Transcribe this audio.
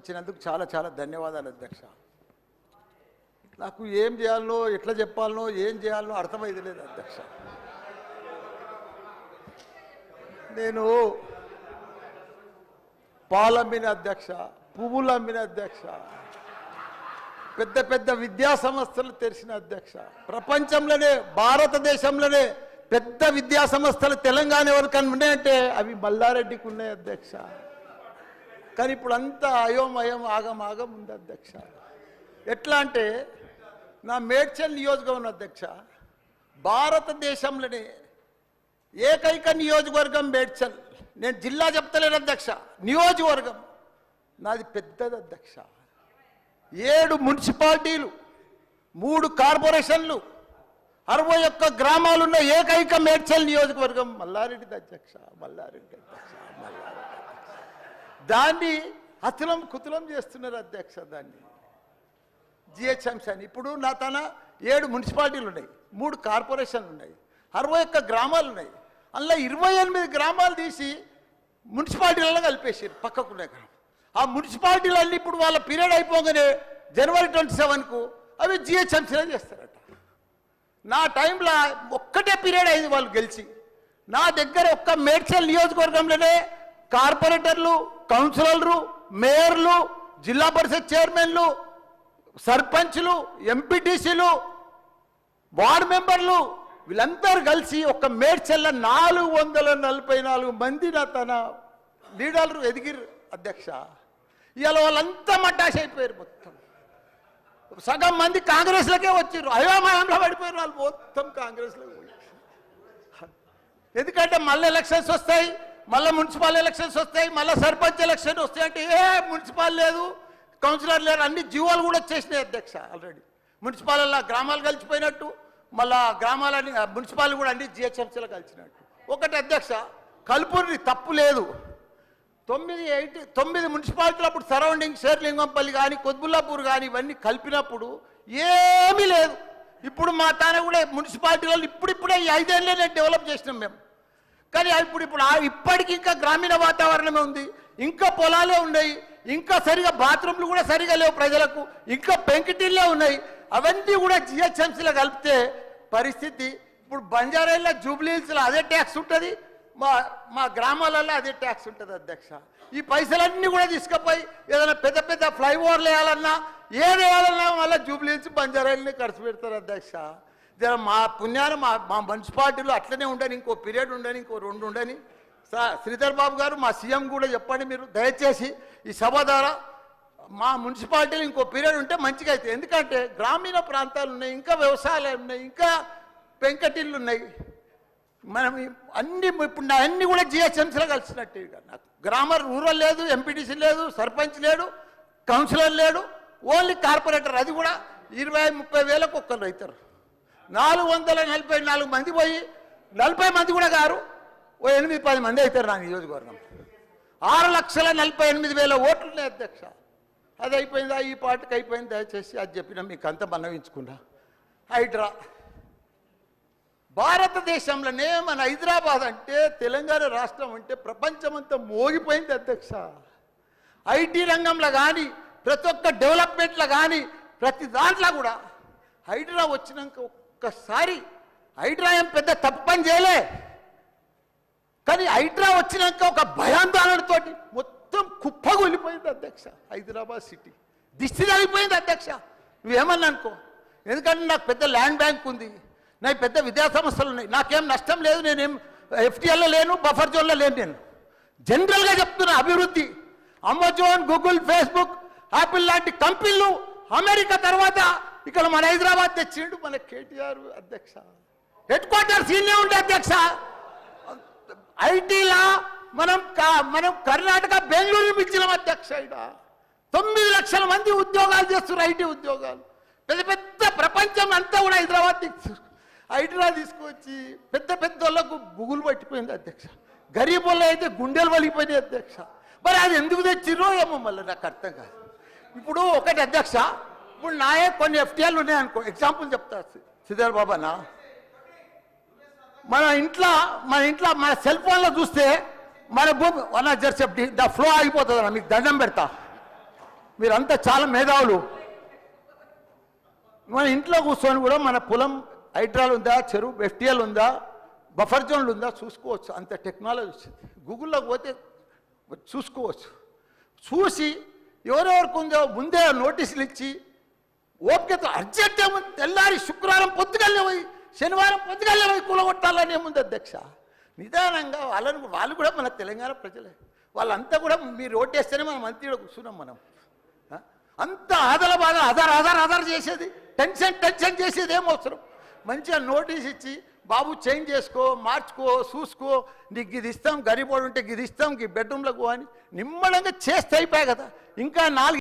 ఇచ్చినందుకు చాలా చాలా ధన్యవాదాలు అధ్యక్ష. నాకు ఏం చేయాలనో ఎట్లా చెప్పాలనో ఏం చేయాలనో అర్థమైతే లేదు అధ్యక్ష. నేను పాలమ్మిన అధ్యక్ష, పువ్వులు అమ్మిన అధ్యక్ష, పెద్ద పెద్ద విద్యా సంస్థలు తెరిచిన అధ్యక్ష, ప్రపంచంలోనే భారతదేశంలోనే పెద్ద విద్యా సంస్థలు తెలంగాణ ఎవరికన్నా ఉన్నాయంటే అవి మల్లారెడ్డికి ఉన్నాయి అధ్యక్ష. కానీ ఇప్పుడు అంతా అయోమయం ఆగం ఉంది అధ్యక్ష. ఎట్లా అంటే నా మేడ్చల్ నియోజకవర్గం అధ్యక్ష, భారతదేశంలోనే ఏకైక నియోజకవర్గం మేడ్చల్. నేను జిల్లా చెప్తలేను అధ్యక్ష, నియోజకవర్గం నాది పెద్దది అధ్యక్ష. 7 మున్సిపాలిటీలు, 3 కార్పొరేషన్లు, 61 గ్రామాలున్న ఏకైక మేడ్చల్ నియోజకవర్గం మల్లారెడ్డిది అధ్యక్ష. మల్లారెడ్డి అధ్యక్ష, మల్లారెడ్డి దాన్ని అతులం కుతులం చేస్తున్నారు అధ్యక్ష. దాన్ని జిహెచ్ఎంసీ అని ఇప్పుడు నా తన 7 మున్సిపాలిటీలు ఉన్నాయి, 3 కార్పొరేషన్లు ఉన్నాయి, 61 గ్రామాలు ఉన్నాయి. అందులో 28 గ్రామాలు తీసి మున్సిపాలిటీలలో కలిపేసారు పక్కకున్న గ్రామం. ఆ మున్సిపాలిటీలన్నీ ఇప్పుడు వాళ్ళ పీరియడ్ అయిపోగానే జనవరి 27కు అవి జిహెచ్ఎంసీలో చేస్తారట. నా టైంలో ఒక్కటే పీరియడ్ అయింది వాళ్ళు గెలిచి. నా దగ్గర ఒక్క మేడ్చల్ నియోజకవర్గంలోనే కార్పొరేటర్లు, కౌన్సిలర్లు, మేయర్లు, జిల్లా పరిషత్ చైర్మన్లు, సర్పంచ్లు, ఎంపీటీసీలు, వార్డు మెంబర్లు వీళ్ళందరూ కలిసి ఒక మేడ్చల్లో 444 మంది నా తన లీడర్లు ఎదిగిరు అధ్యక్ష. ఇవాళ వాళ్ళంతా మటాష్ అయిపోయారు. మొత్తం సగం మంది కాంగ్రెస్లకే వచ్చారు, అయోమయంలో పడిపోయారు వాళ్ళు మొత్తం కాంగ్రెస్లోకి పోయి. ఎందుకంటే మళ్ళీ ఎలక్షన్స్ వస్తాయి, మళ్ళీ మున్సిపల్ ఎలక్షన్స్ వస్తాయి, మళ్ళీ సర్పంచ్ ఎలక్షన్ వస్తాయి అంటే ఏ మున్సిపల్ లేదు, కౌన్సిలర్ లేరు, అన్ని జీవోలు కూడా వచ్చేసినాయి అధ్యక్ష. ఆల్రెడీ మున్సిపాలలో గ్రామాలు కలిసిపోయినట్టు, మళ్ళా గ్రామాలని మున్సిపాల్ కూడా అన్ని జిహెచ్ఎంసీలో కలిసినట్టు. ఒకటి అధ్యక్ష, కలుపుని తప్పు లేదు. 9 మున్సిపాలిటీలు అప్పుడు సరౌండింగ్ షేర్లింగంపల్లి కానీ కొద్బుల్లాపూర్ కానీ ఇవన్నీ కలిపినప్పుడు ఏమీ లేదు. ఇప్పుడు మా తాన కూడా మున్సిపాలిటీలలో ఇప్పుడిప్పుడే ఈ 5 ఏళ్ళనే డెవలప్ చేసినాం మేము. కానీ ఇప్పుడు ఇప్పటికి ఇంకా గ్రామీణ వాతావరణమే ఉంది, ఇంకా పొలాలే ఉన్నాయి, ఇంకా సరిగా బాత్రూమ్లు కూడా సరిగా లేవు ప్రజలకు, ఇంకా పెంకిటిల్లే ఉన్నాయి. అవన్నీ కూడా జిహెచ్ఎంసీలో కలిపితే పరిస్థితి ఇప్పుడు బంజారాయిల్లో జూబ్లీహిల్స్లో అదే ట్యాక్స్ ఉంటుంది, మా గ్రామాలలో అదే ట్యాక్స్ ఉంటుంది అధ్యక్ష. ఈ పైసలన్నీ కూడా తీసుకుపోయి ఏదైనా పెద్ద పెద్ద ఫ్లైఓవర్లు వేయాలన్నా ఏది వేయాలన్నా మళ్ళీ జూబ్లీహిల్స్ బంజారాయిల్ని ఖర్చు పెడతారు అధ్యక్ష. మా పుణ్యాన్ని మా మున్సిపాలిటీలో అట్లనే ఉండని, ఇంకో పీరియడ్ ఉండని, ఇంకో 2 ఉండని. శ్రీధర్ బాబు గారు మా సీఎం కూడా చెప్పండి మీరు దయచేసి ఈ సభ ద్వారా మా మున్సిపాలిటీలో ఇంకో పీరియడ్ ఉంటే మంచిగా అవుతుంది. ఎందుకంటే గ్రామీణ ప్రాంతాలు ఉన్నాయి, ఇంకా వ్యవసాయాలు ఉన్నాయి, ఇంకా పెంకటిళ్ళు ఉన్నాయి. మనం అన్ని ఇప్పుడు నా అన్ని కూడా జిహెచ్ఎంసీలో కలిసినట్టు. నాకు గ్రామర్ రూరల్ లేదు, ఎంపీటీసీ లేదు, సర్పంచ్ లేడు, కౌన్సిలర్ లేడు, ఓన్లీ కార్పొరేటర్. అది కూడా 20-30 వేలకు ఒక్కరు అవుతారు. 444 మంది పోయి 40 మంది కూడా గారు 8-10 మంది అవుతారు నా నియోజకవర్గం. 6,48,000 ఓట్లు ఉన్నాయి అధ్యక్ష. అది అయిపోయిందా, ఈ పార్టీకి అయిపోయింది. దయచేసి అది చెప్పినా మీకు అంత మనవించుకున్నా. హైడ్రా భారతదేశంలోనే మన హైదరాబాద్ అంటే, తెలంగాణ రాష్ట్రం అంటే ప్రపంచమంతా మోగిపోయింది అధ్యక్ష. ఐటీ రంగంలో కానీ, ప్రతి ఒక్క డెవలప్మెంట్లో కానీ, ప్రతి దాంట్లో కూడా హైడ్రా వచ్చినాక ఒక్కసారి హైడ్రా ఏం పెద్ద తప్పు పని చేయలే. కానీ హైడ్రా వచ్చినాక ఒక భయాందోళనతో మొత్తం కుప్పగొలిపోయింది అధ్యక్ష. హైదరాబాద్ సిటీ దిష్టి తగిలిపోయింది అధ్యక్ష. నువ్వేమన్నా అనుకో, ఎందుకంటే నాకు పెద్ద ల్యాండ్ బ్యాంక్ ఉంది, నాకు పెద్ద విద్యా సంస్థలు ఉన్నాయి, నాకేం నష్టం లేదు, నేనేం ఎఫ్టీఎల్లో లేను, బఫర్ జోన్లో లేను. నేను జనరల్గా చెప్తున్నా, అభివృద్ధి అమెజాన్, గూగుల్, ఫేస్బుక్, యాపిల్ లాంటి కంపెనీలు అమెరికా తర్వాత ఇక్కడ మన హైదరాబాద్ తెచ్చిండు మన కేటీఆర్ అధ్యక్ష. హెడ్ క్వార్టర్స్ ఈయనే ఉండే అధ్యక్ష. ఐటీలా మనం కర్ణాటక బెంగళూరు మించినాం అధ్యక్ష. 9 లక్షల మంది ఉద్యోగాలు చేస్తున్నారు, ఐటీ ఉద్యోగాలు. పెద్ద పెద్ద ప్రపంచం అంతా కూడా హైడ్రా తీసుకొచ్చి పెద్ద పెద్ద వాళ్ళకు బుగులు పట్టిపోయింది అధ్యక్ష. గరీబ్ వాళ్ళు అయితే గుండెలు వలిగిపోయినాయి అధ్యక్ష. మరి అది ఎందుకు తెచ్చిర్రో ఏమో మళ్ళీ నాకు అర్థం కాదు. ఇప్పుడు ఒకటి అధ్యక్ష, ఇప్పుడు నాయే కొన్ని ఎఫ్టీఎల్ ఉన్నాయనుకో, ఎగ్జాంపుల్ చెప్తా శ్రీధర్ బాబా అన్న. మన ఇంట్లో మన సెల్ ఫోన్లో చూస్తే మన భూమి జర్సెప్టీ ఫ్లో ఆగిపోతుంది అన్న. మీకు దండం పెడతా, మీరంతా చాలా మేధావులు. మన ఇంట్లో కూర్చొని కూడా మన పొలం హైడ్రాల్ ఉందా, చెరువు ఎఫ్టీఎల్ ఉందా, బఫర్ జోన్లు ఉందా చూసుకోవచ్చు. అంత టెక్నాలజీ వచ్చింది. గూగుల్లోకి పోతే చూసుకోవచ్చు. చూసి ఎవరెవరికి ఉందో ముందే నోటీసులు ఇచ్చి ఓపికతో అర్జెంట్ ఏముంది, తెల్లారి శుక్రవారం పొద్దుగల్లే పోయి శనివారం పొద్దుగల్లే పోయి కూలగొట్టాలని ఏముంది అధ్యక్ష. నిదానంగా వాళ్ళు కూడా మన తెలంగాణ ప్రజలే. వాళ్ళంతా కూడా మీరు ఓటేస్తేనే మనం మంత్రిలో కూర్చున్నాం. మనం అంత ఆదల బాధ ఆధార్ చేసేది, టెన్షన్ చేసేది ఏం అవసరం. మంచిగా నోటీస్ ఇచ్చి బాబు చేంజ్ చేసుకో, మార్చుకో, చూసుకో, నీకు ఇది ఇస్తాం, గరీబోడు ఉంటే ఇది ఇస్తాం, ఈ బెడ్రూమ్లకు అని నిమ్మడంగా చేస్తే అయిపోయాయి కదా. ఇంకా 4